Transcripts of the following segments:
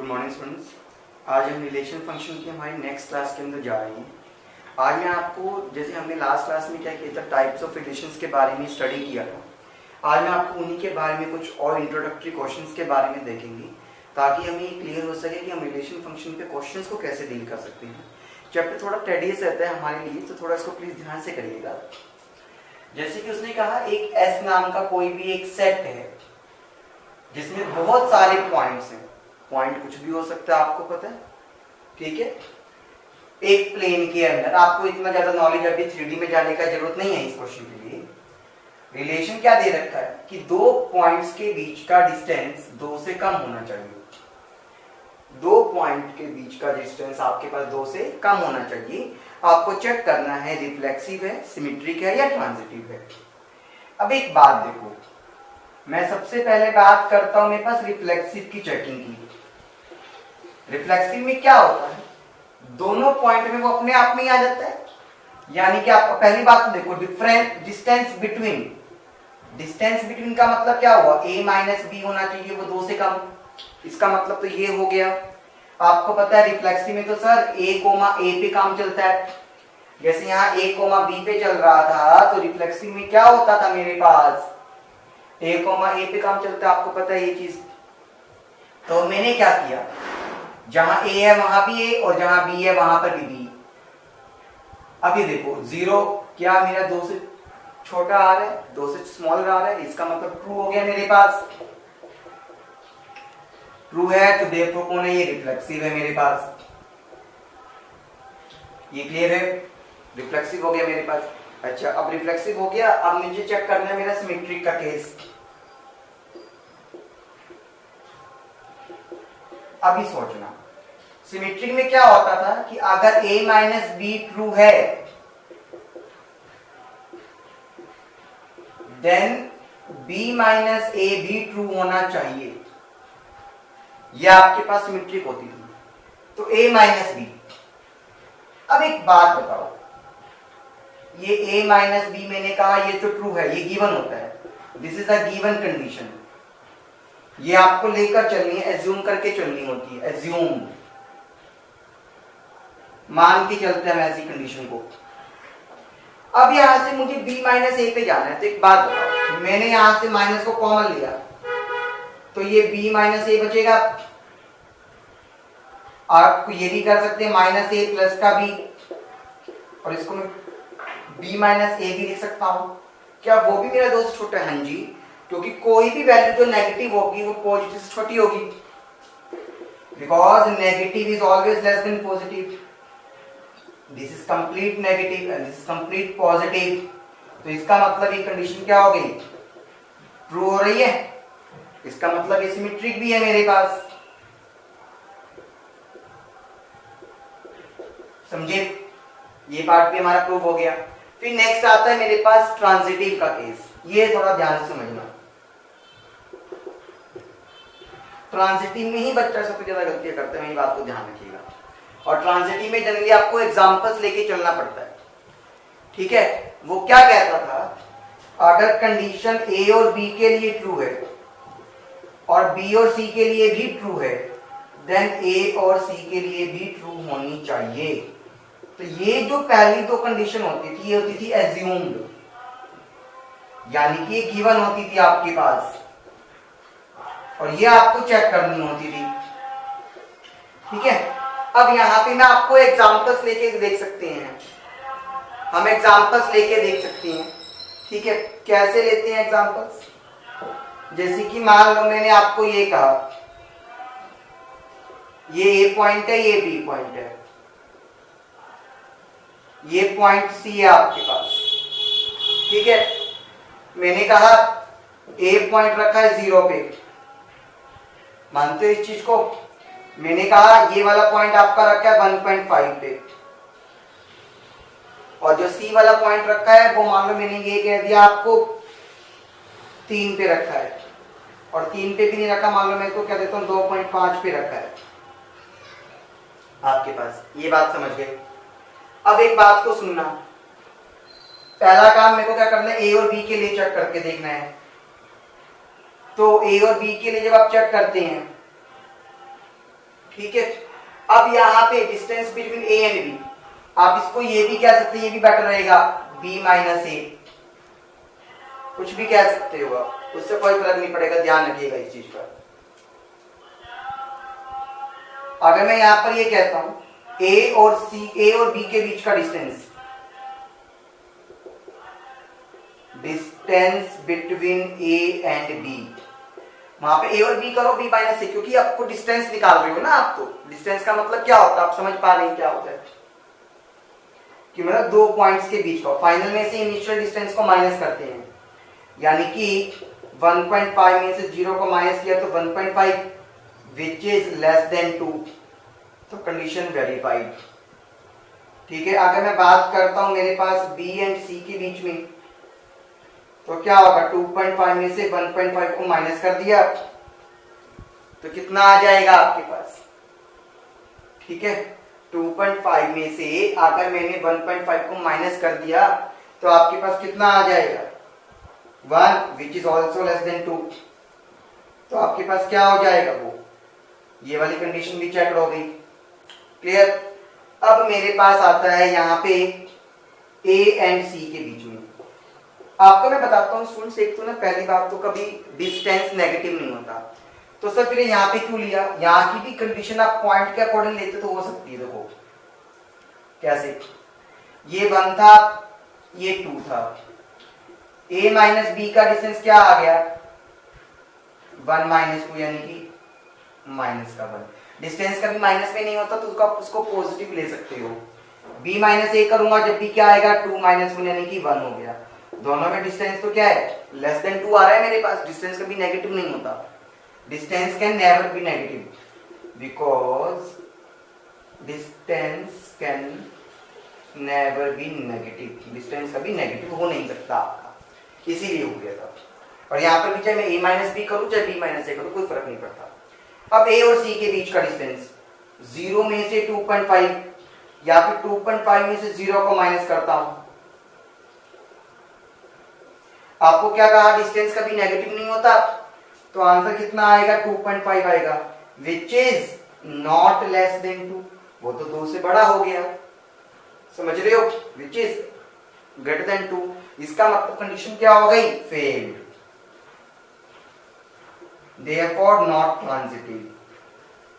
Good morning students. आज हम relation function की हमारी नेक्स्ट क्लास के अंदर जा रहे हैं। आज मैं आपको, जैसे हमने लास्ट क्लास में क्या किया था, टाइप्स ऑफ रिलेशंस के बारे में स्टडी किया था, आज मैं आपको उन्हीं के बारे में कुछ और इंट्रोडक्टरी क्वेश्चंस के बारे में देखेंगे ताकि हमें क्लियर हो सके कि हम रिलेशन फंक्शन पे क्वेश्चंस को कैसे डील कर सकते हैं। चैप्टर थोड़ा टेडियस रहता है हमारे लिए, तो थोड़ा इसको प्लीज ध्यान से करिएगा। जैसे कि उसने कहा, एक एस नाम का कोई भी एक सेट है जिसमें बहुत सारे पॉइंट्स हैं। पॉइंट कुछ भी हो सकता है, आपको पता है, ठीक है। एक प्लेन के अंदर, आपको इतना ज्यादा नॉलेज अभी 3D में जाने का जरूरत नहीं है इस क्वेश्चन के लिए। रिलेशन क्या दे रखा है कि दो पॉइंट्स के बीच का डिस्टेंस 2 से कम होना चाहिए। दो पॉइंट के बीच का डिस्टेंस आपके पास 2 से कम होना चाहिए। आपको चेक करना है रिफ्लेक्सिव है, सिमेट्रिक है या ट्रांजिटिव है। अब एक बात देखो, मैं सबसे पहले बात करता हूं मेरे पास रिफ्लेक्सिव की चेकिंग की। रिफ्लेक्सिव में क्या होता है, दोनों पॉइंट में वो अपने आप में ही आ जाता है। यानी कि आपको पहली बात तो देखो, डिफरेंट डिस्टेंस बिटवीन का मतलब क्या हुआ, a माइनस बी होना चाहिए, वो 2 से कम। इसका मतलब तो ये हो गया। आपको पता है रिफ्लेक्सिव में तो सर a कोमा a पे काम चलता है। जैसे यहाँ a कोमा b पे चल रहा था, तो रिफ्लेक्सिव में क्या होता था, मेरे पास a कोमा a पे काम चलता है। आपको पता है ये चीज। तो मैंने क्या किया, जहां a है वहां भी a और जहां b है वहां पर भी b। अभी देखो 0 क्या मेरा 2 से छोटा आ रहा है, 2 से स्मॉल आ रहा है, इसका मतलब ट्रू हो गया मेरे पास। ट्रू है तो देयरफॉर कौन है, ये रिफ्लेक्सिव है मेरे पास। ये क्लियर है, रिफ्लेक्सिव हो गया मेरे पास। अच्छा, अब रिफ्लेक्सिव हो गया, अब मुझे चेक करना है मेरा सिमेट्रिक का केस। अभी सोचना, सिमेट्रिक में क्या होता था कि अगर a माइनस बी ट्रू है, देन b माइनस a भी ट्रू होना चाहिए। यह आपके पास सिमेट्रिक होती थी, तो a माइनस बी। अब एक बात बताओ, ये a माइनस बी मैंने कहा ये तो ट्रू है, ये गिवन होता है, this is a given condition. ये आपको लेकर चलनी है, एज्यूम करके चलनी होती है। एज्यूम, मान के चलते हैं ऐसी कंडीशन को। अब यहां से मुझे b माइनस ए पे जाना है, तो एक बात बताओ, मैंने यहां से माइनस को कॉमन लिया, तो ये b माइनस ए बचेगा। आप ये भी कर सकते हैं माइनस ए प्लस का b, और इसको मैं b माइनस ए भी लिख सकता हूं। क्या वो भी मेरा दोस्त छोटा है? हाँ जी, क्योंकि कोई भी वैल्यू जो नेगेटिव होगी वो पॉजिटिव से छोटी होगी, because negative is always less than positive. This is complete negative and this is complete positive. तो इसका मतलब ये कंडीशन क्या हो गई, ट्रू हो रही है। इसका मतलब ये सिमेट्रिक भी है मेरे पास। समझे, ये पार्ट भी हमारा प्रूव हो गया। फिर नेक्स्ट आता है मेरे पास ट्रांजिटिव का केस। ये थोड़ा ध्यान से समझना, ट्रांजिटिव में ही बच्चा सबसे ज्यादा गलतियां करता है, मेरी बात को ध्यान रखिएगा। और ट्रांजिटिव में जनरली आपको एग्जांपल्स लेके चलना पड़ता है, ठीक है। वो क्या कहता था, अगर कंडीशन ए और बी के लिए ट्रू है और बी और सी के लिए भी ट्रू है, देन ए और सी के लिए भी ट्रू होनी चाहिए। तो ये जो पहली दो कंडीशन होती थी, ये होती थी एज्यूम्ड, यानी कि ये गिवन होती थी आपके पास, और ये आपको चेक करनी होती थी, ठीक है। अब यहां पे मैं आपको एग्जांपल्स लेके देख सकते हैं, हम एग्जांपल्स लेके देख सकते हैं, ठीक है। कैसे लेते हैं एग्जांपल्स, जैसे कि मान लो मैंने आपको ये कहा, ये ए पॉइंट है, ये बी पॉइंट है, ये पॉइंट सी है आपके पास, ठीक है। मैंने कहा ए पॉइंट रखा है 0 पे, मानते हो इस चीज को। मैंने कहा ये वाला पॉइंट आपका रखा है 1.5 पे, और जो सी वाला पॉइंट रखा है वो मान लो मैंने ये कह दिया आपको 3 पे रखा है, और 3 पे भी नहीं रखा, मान लो मैं इसको कह देता हूं 2.5 पे रखा है आपके पास। ये बात समझ गए। अब एक बात को सुनना, पहला काम मेरे को क्या करना है, ए और बी के लिए चेक करके देखना है। तो ए और बी के लिए जब आप चेक करते हैं ठीक है। अब यहाँ पे distance between A and B, आप इसको ये भी कह सकते हैं, ये भी बेटर रहेगा, बी माइनस ए, कुछ भी कह सकते हो, उससे कोई फर्क नहीं पड़ेगा, ध्यान रखिएगा इस चीज पर। अगर मैं यहां पर ये कहता हूं ए और बी के बीच का distance, distance between A and B, वहां पे ए और बी करो बी माइनस ए, क्योंकि आपको डिस्टेंस निकाल रहे हो ना आप, तो डिस्टेंस का मतलब क्या होता है आप समझ पा रहे हैं क्या होता है, कि मतलब दो पॉइंट्स के बीच का, फाइनल में से इनिशियल डिस्टेंस को माइनस करते हैं, यानी कि 1.5 में से 0 को माइनस किया तो 1.5 विच इज लेस देन 2, तो कंडीशन वेरीफाइड। ठीक है। अगर मैं बात करता हूं मेरे पास बी एंड सी के बीच में, तो क्या होगा, 2.5 में से 1.5 को माइनस कर दिया तो कितना आ जाएगा आपके पास, ठीक है। 2.5 में से अगर मैंने 1.5 को माइनस कर दिया तो आपके पास कितना आ जाएगा, 1 which is also less than 2, तो आपके पास क्या हो जाएगा, वो ये वाली कंडीशन भी चेक हो गई। क्लियर। अब मेरे पास आता है यहाँ पे ए एंड सी के बीच में, आपको मैं बताता हूँ स्टूडेंट्स, एक तो ना पहली बात तो कभी डिस्टेंस नेगेटिव नहीं होता, तो सर फिर यहाँ पे क्यों लिया, यहाँ की भी कंडीशन आप पॉइंट के अकॉर्डिंग लेते तो हो सकती है। देखो कैसे, ये 1 था, ये 2 था, a माइनस बी का डिस्टेंस क्या आ गया, 1 माइनस 2, यानी कि माइनस का 1। डिस्टेंस कभी माइनस में नहीं होता तो उसको पॉजिटिव ले सकते हो। b माइनस ए करूंगा जब भी क्या आएगा, 2 माइनस 1 यानी कि 1 हो गया। दोनों में डिस्टेंस तो क्या है, लेस देन 2 आ रहा है मेरे पास, डिस्टेंस कभी नेगेटिव नहीं होता, distance can never be negative because distance can never be negative, distance कभी नेगेटिव हो नहीं सकता आपका, इसीलिए हो गया था। और यहाँ पर भी चाहे मैं a माइनस बी करूँ चाहे b माइनस ए करूँ कोई फर्क नहीं पड़ता। अब a और c के बीच का डिस्टेंस 0 में से 2.5 या फिर 2.5 में से 0 को माइनस करता हूं, आपको क्या कहा, डिस्टेंस कभी नेगेटिव नहीं होता, तो आंसर कितना आएगा, 2.5 आएगा, which is not less than 2, वो तो 2 से बड़ा हो गया, समझ रहे हो, विच इज ग्रेटर देन 2, इसका मतलब कंडीशन क्या हो गई, फेल्ड, therefore not transitive,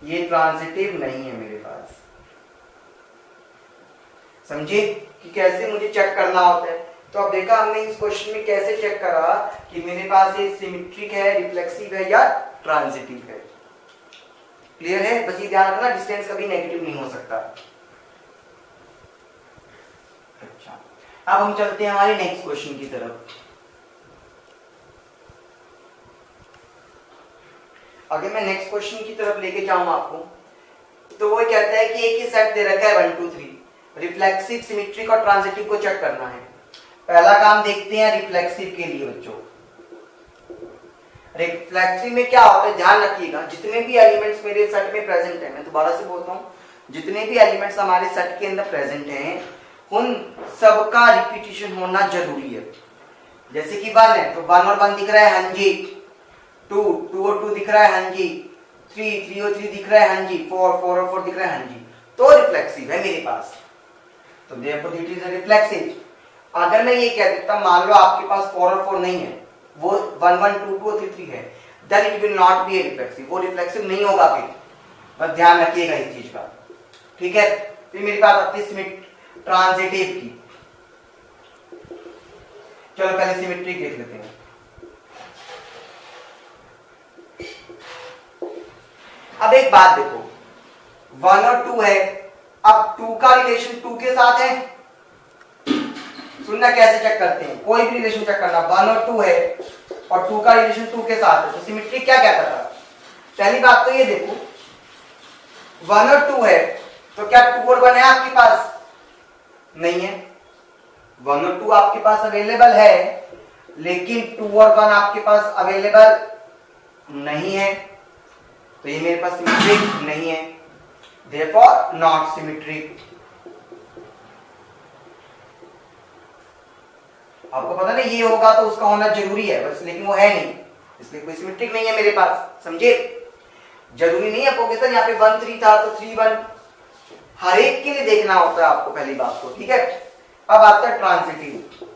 ये ट्रांजिटिव नहीं है मेरे पास। समझे कि कैसे मुझे चेक करना होता है। तो अब देखा हमने इस क्वेश्चन में कैसे चेक करा कि मेरे पास ये सिमेट्रिक है, रिफ्लेक्सिव है या ट्रांजिटिव है। क्लियर है, बस ये ध्यान रखना डिस्टेंस कभी नेगेटिव नहीं हो सकता। अच्छा, अब हम चलते हैं हमारे नेक्स्ट क्वेश्चन की तरफ। अगर मैं नेक्स्ट क्वेश्चन की तरफ लेके जाऊं आपको, तो वो कहता है कि एक ही सेट दे रखा है 1 2 3, रिफ्लेक्सिव, सिमेट्रिक और ट्रांजिटिव को चेक करना है। पहला काम देखते हैं रिफ्लेक्सिव के लिए बच्चों। रिफ्लेक्सिव में क्या होता है, ध्यान रखिएगा, जितने भी एलिमेंट्स मेरे सेट में प्रेजेंट है, मैं दोबारा से बोलता हूँ, जितने भी एलिमेंट्स हमारे सेट के अंदर प्रेजेंट हैं उन सबका रिपीटिशन होना जरूरी है। जैसे कि 1 है तो 1 और 1 दिख रहा है, हाँ जी। 2 और 2 दिख रहा है, हाँ जी। 3 और 3 दिख रहा है, हाँ जी। 4 और 4 दिख रहा है, हाँ जी। तो रिफ्लेक्सिव है मेरे पास, तो therefore it is a reflexive। अगर मैं ये कह देता, मान लो आपके पास 4 और 4 नहीं है, वो 1 1 2 2 और 3 3 है, then it will not be a reflexive, वो रिफ्लेक्सिव नहीं होगा फिर, बस ध्यान रखिएगा इस चीज का, ठीक है। फिर मेरी बात आती है ट्रांजिटिव की। चलो पहले सिमेट्रिक देख लेते हैं। अब एक बात देखो, 1 और 2 है, अब 2 का रिलेशन 2 के साथ है, सुनना कैसे चेक करते हैं, कोई भी रिलेशन चेक करना, 1 और 2 है और 2 का रिलेशन 2 के साथ है, तो सिमेट्रिक क्या कहता था। पहली बात तो ये देखो, 1 और 2 है तो क्या 2 और 1 है आपके पास, नहीं है। 1 और 2 आपके पास अवेलेबल है, लेकिन 2 और 1 आपके पास अवेलेबल नहीं है, तो ये मेरे पास सिमेट्रिक नहीं है, therefore not symmetric। आपको पता नहीं ये होगा तो उसका होना जरूरी है बस, लेकिन वो है नहीं, इसलिए कोई सिमेट्रिक नहीं है मेरे पास, समझे। जरूरी नहीं है प्रोफेसर यहाँ पे 1 3 था तो 3 1, हर एक के लिए देखना होता है आपको पहली बात को, ठीक है। अब आता है ट्रांजिटिव।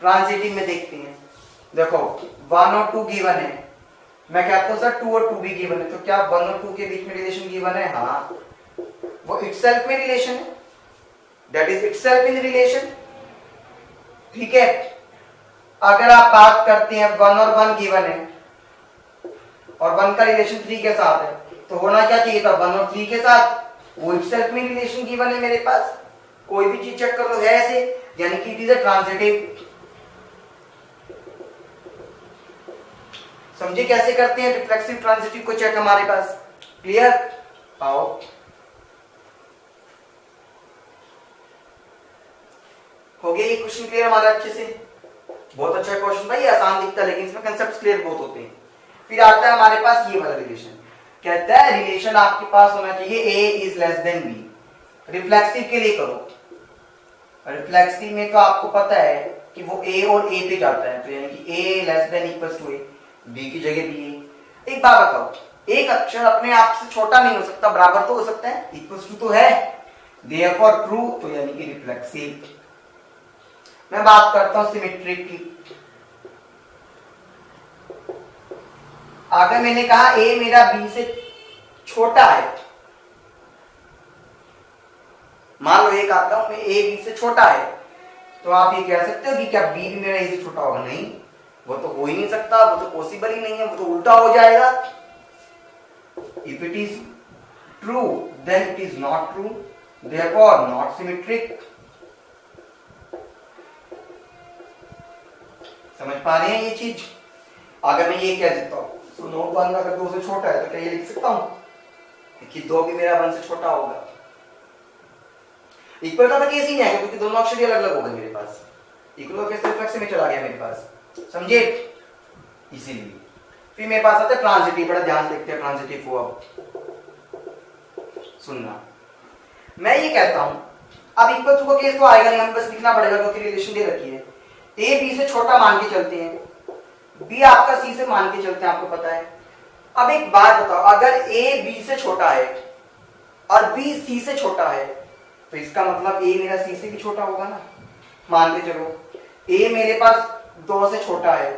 ट्रांजिटिव में देखते हैं, देखो 1 और 2 गिवन है, मैं कहता हूं सर 2 और 2 भी गिवन है, तो क्या 1 और 2 के बीच में रिलेशन गिवन है? हाँ, वो इटसेल्फ में रिलेशन है, that is itself in relation, ठीक है। अगर आप बात करते हैं 1 और 1 गिवन है और 1 का रिलेशन 3 के साथ है, तो होना क्या चाहिए था? 1 और 3 के साथ, वो इटसेल्फ में रिलेशन गिवन है मेरे पास, कोई भी चीज चेक कर लो, है ऐसे, यानी कि इट इज अ ट्रांजिटिव। समझे कैसे करते हैं रिफ्लेक्सिव ट्रांजिटिव को चेक हमारे पास? क्लियर? आओ, हो गया ये क्वेश्चन क्लियर हमारा अच्छे से? बहुत अच्छा क्वेश्चन भाई, आसान दिखता है लेकिन इसमें कंसेप्ट क्लियर बहुत होते हैं। फिर आता है हमारे पास ये वाला रिलेशन, कहता है रिलेशन आपके पास होना चाहिए a is less than b। Reflexive के लिए करो, रिफ्लेक्सिव में तो आपको पता है कि वो a और a पे जाता है, तो यानी कि a less than equals to a, b की जगह b है। एक बात बताओ, एक अक्षर अपने आप से छोटा नहीं हो सकता, बराबर तो हो सकता है, इक्वल्स टू तो है, देयरफॉर ट्रू, तो यानी कि रिफ्लेक्सिव। मैं बात करता हूं सिमेट्रिक की। अगर मैंने कहा a मेरा b से छोटा है, मान लो एक आता हूं मैं a b से छोटा है, तो आप ये कह सकते हो कि क्या b भी मेरा a से छोटा होगा? नहीं, वो तो हो ही नहीं सकता, वो तो पॉसिबल ही नहीं है, वो तो उल्टा हो जाएगा। If it is true then it is not true, therefore not symmetric. समझ पा रहे हैं ये चीज? अगर मैं ये कह देता हूं सुनो 1 अगर 2 से छोटा है, तो क्या ये लिख सकता हूं कि 2 भी मेरा 1 से छोटा होगा? इक्वल का केस ही नहीं आएगा, क्योंकि दोनों अक्षर अलग अलग हो गए मेरे पास। इक्वल का केस रिफ्लेक्सिव में चला गया मेरे पास, समझे? इसीलिए फिर मेरे पास आता है ट्रांजिटिव। बड़ा ध्यान से देखते हैं ट्रांजिटिव को। अब सुनना, मैं ये कहता हूं अब इक्वल टू का केस तो आएगा नहीं, हमें बस लिखना पड़ेगा क्योंकि रिलेशन दे रखी है। a b से छोटा मान के चलते हैं, b आपका c से मान के चलते हैं, आपको पता है। अब एक बात बताओ, अगर a b से छोटा है और b c से छोटा है, तो इसका मतलब a मेरा c से भी छोटा होगा ना। मान के चलो a मेरे पास 2 से छोटा है,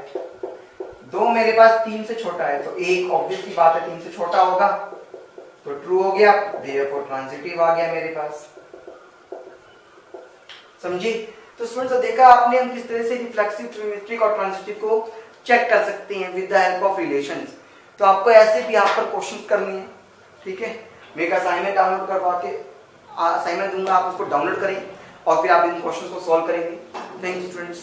2 मेरे पास 3 से छोटा है, तो एक ऑब्वियस सी बात है 3 से छोटा होगा, तो ट्रू हो गया, देयरफॉर ट्रांजिटिव आ गया मेरे पास। समझे? तो स्टूडेंट्स देखा आपने हम किस तरह से रिफ्लेक्सिव, ट्रिमेट्रिक और ट्रांजिटिव को चेक कर सकते हैं with the help of relations. तो आपको ऐसे भी यहाँ पर क्वेश्चंस करने हैं, ठीक है। मैं एक असाइनमेंट डाउनलोड करवा के असाइनमेंट दूंगा, आप उसको डाउनलोड करें और फिर आप इन क्वेश्चंस को सॉल्व करेंगे। Thank you students.